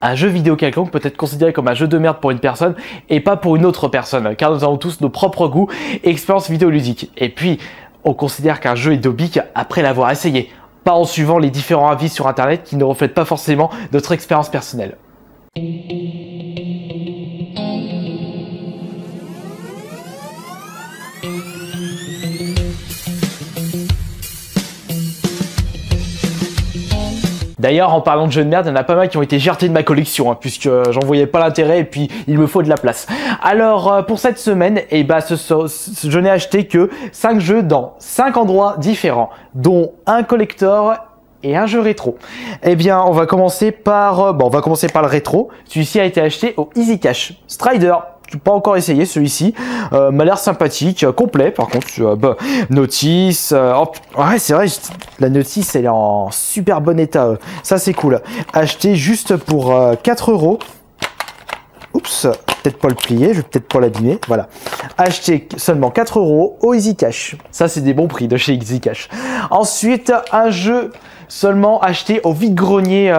Un jeu vidéo quelconque peut être considéré comme un jeu de merde pour une personne et pas pour une autre personne, car nous avons tous nos propres goûts et expériences vidéoludiques. Et puis, on considère qu'un jeu est dobique après l'avoir essayé, pas en suivant les différents avis sur internet qui ne reflètent pas forcément notre expérience personnelle. D'ailleurs, en parlant de jeux de merde, il y en a pas mal qui ont été jetés de ma collection, puisque j'en voyais pas l'intérêt et puis il me faut de la place. Alors, pour cette semaine, je n'ai acheté que 5 jeux dans 5 endroits différents, dont un collector et un jeu rétro. Eh bien, on va commencer par le rétro. Celui-ci a été acheté au Easy Cash. Strider. Je n'ai pas encore essayé celui-ci, m'a l'air sympathique, complet par contre, notice, ouais c'est vrai, la notice elle est en super bon état, ça c'est cool. Acheté juste pour 4 €, oups, peut-être pas le plier, je vais peut-être pas l'abîmer, voilà. Acheté seulement 4 € au Easy Cash, ça c'est des bons prix de chez Easy Cash. Ensuite, un jeu seulement acheté au vide-grenier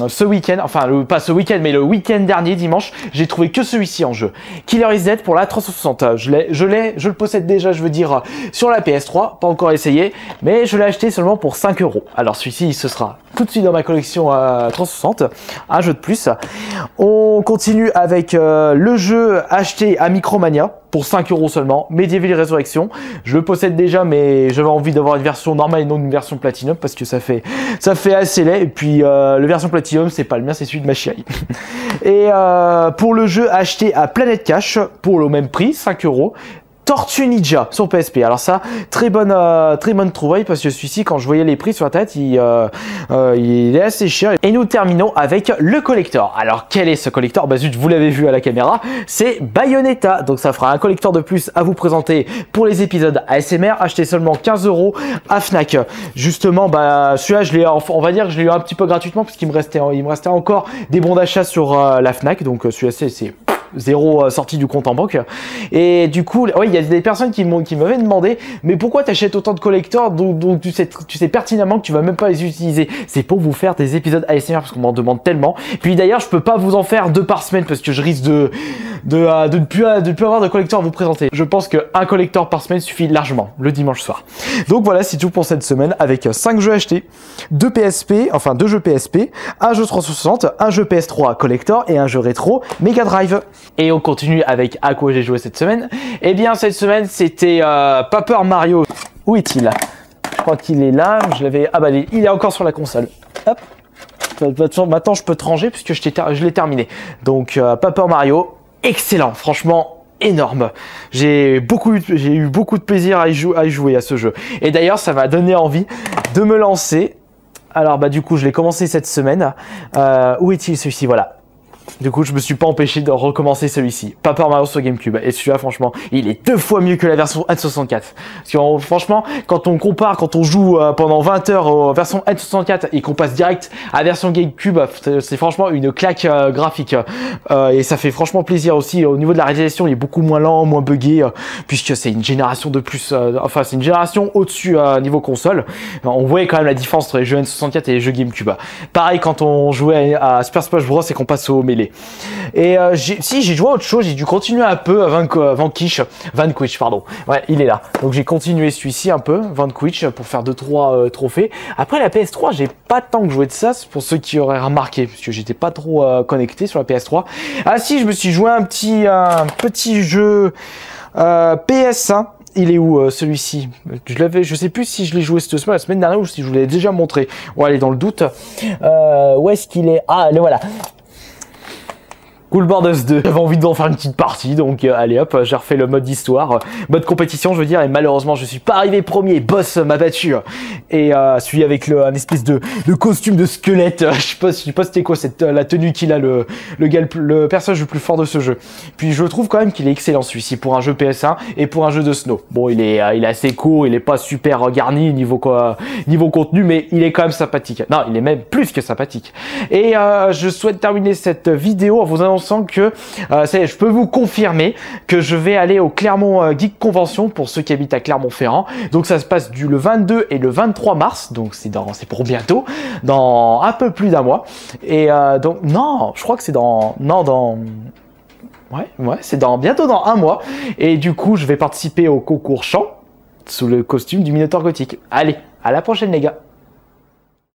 ce week-end, enfin pas ce week-end mais le week-end dernier, dimanche, j'ai trouvé que celui-ci en jeu. Killer is Dead pour la 360, je le possède déjà, je veux dire, sur la PS3, pas encore essayé, mais je l'ai acheté seulement pour 5 €. Alors celui-ci, ce sera tout de suite dans ma collection 360, un jeu de plus. On continue avec le jeu acheté à Micromania, pour 5 € seulement, Medieval Resurrection. Je le possède déjà, mais j'avais envie d'avoir une version normale et non une version Platinum, parce que ça fait assez laid. Et puis, le version Platinum, c'est pas le mien, c'est celui de ma chérie. Et pour le jeu acheté à Planet Cash, pour le même prix, 5 €, Tortue Ninja sur PSP. Alors ça, très bonne trouvaille, parce que celui-ci, quand je voyais les prix sur internet, il est assez cher. Et nous terminons avec le collector. Alors quel est ce collector? Bah zut, vous l'avez vu à la caméra, c'est Bayonetta. Donc ça fera un collector de plus à vous présenter pour les épisodes ASMR, acheté seulement 15 € à Fnac. Justement, bah celui-là, on va dire que je l'ai eu un petit peu gratuitement, parce qu'il me restait encore des bons d'achat sur la Fnac. Donc celui-là, c'est zéro sortie du compte en banque. Et du coup, oui, il y a des personnes qui m'avaient demandé, mais pourquoi tu achètes autant de collectors dont tu sais pertinemment que tu vas même pas les utiliser? C'est pour vous faire des épisodes ASMR, parce qu'on m'en demande tellement. Puis d'ailleurs, je peux pas vous en faire 2 par semaine, parce que je risque de ne plus avoir de collecteurs à vous présenter. Je pense qu'un collector par semaine suffit largement, le dimanche soir. Donc voilà, c'est tout pour cette semaine, avec 5 jeux achetés, 2 jeux PSP, un jeu 360, un jeu PS3 collector et un jeu rétro Mega Drive. Et on continue avec à quoi j'ai joué cette semaine. Eh bien, cette semaine, c'était Paper Mario. Où est-il? Je crois qu'il est là. Ah bah, il est encore sur la console. Hop. Maintenant, je peux te ranger puisque je l'ai terminé. Donc, Paper Mario, excellent. Franchement, énorme. J'ai eu beaucoup de plaisir à y jouer à ce jeu. Et d'ailleurs, ça m'a donné envie de me lancer. Alors, bah, du coup, je l'ai commencé cette semaine. Où est-il celui-ci? Voilà. Du coup, je me suis pas empêché de recommencer celui-ci. Paper Mario sur GameCube. Et celui-là, franchement, il est 2 fois mieux que la version N64. Parce que franchement, quand on joue pendant 20 heures aux versions N64 et qu'on passe direct à la version GameCube, c'est franchement une claque graphique. Et ça fait franchement plaisir aussi. Au niveau de la réalisation, il est beaucoup moins lent, moins buggé, puisque c'est une génération de plus. Enfin, c'est une génération au-dessus niveau console. On voyait quand même la différence entre les jeux N64 et les jeux GameCube. Pareil, quand on jouait à Super Smash Bros et qu'on passe au mêlée. Et j'ai joué à autre chose, j'ai dû continuer un peu à Vanquish, pardon. Ouais, il est là. Donc j'ai continué celui-ci un peu, Vanquish, pour faire 2-3 trophées. Après la PS3, j'ai pas tant que joué de ça, c'est pour ceux qui auraient remarqué, parce que j'étais pas trop connecté sur la PS3. Ah si, je me suis joué un petit jeu PS1. Il est où celui-ci? Je sais plus si je l'ai joué cette semaine, la semaine dernière, ou si je vous l'ai déjà montré. On va aller dans le doute. Où est-ce qu'il est? Ah, le voilà. Cool Borders 2, j'avais envie d'en faire une petite partie, donc allez hop, j'ai refait le mode histoire, mode compétition je veux dire, et malheureusement je suis pas arrivé premier, boss m'a battu, et celui avec un espèce de costume de squelette, je sais pas c'était quoi la tenue qu'il a, le personnage le plus fort de ce jeu. Puis je trouve quand même qu'il est excellent celui-ci pour un jeu PS1 et pour un jeu de snow. Bon, il est assez court, il est pas super garni niveau contenu, mais il est quand même sympathique. Non, il est même plus que sympathique. Et je souhaite terminer cette vidéo en vous annonçant annonçant que je peux vous confirmer que je vais aller au Clermont Geek Convention pour ceux qui habitent à Clermont-Ferrand. Donc ça se passe le 22 et le 23 mars, donc c'est pour bientôt, dans un peu plus d'un mois. Et donc non, je crois que c'est ouais, c'est bientôt dans un mois. Et du coup, je vais participer au concours chant sous le costume du Minotaure Gothique. Allez, à la prochaine les gars.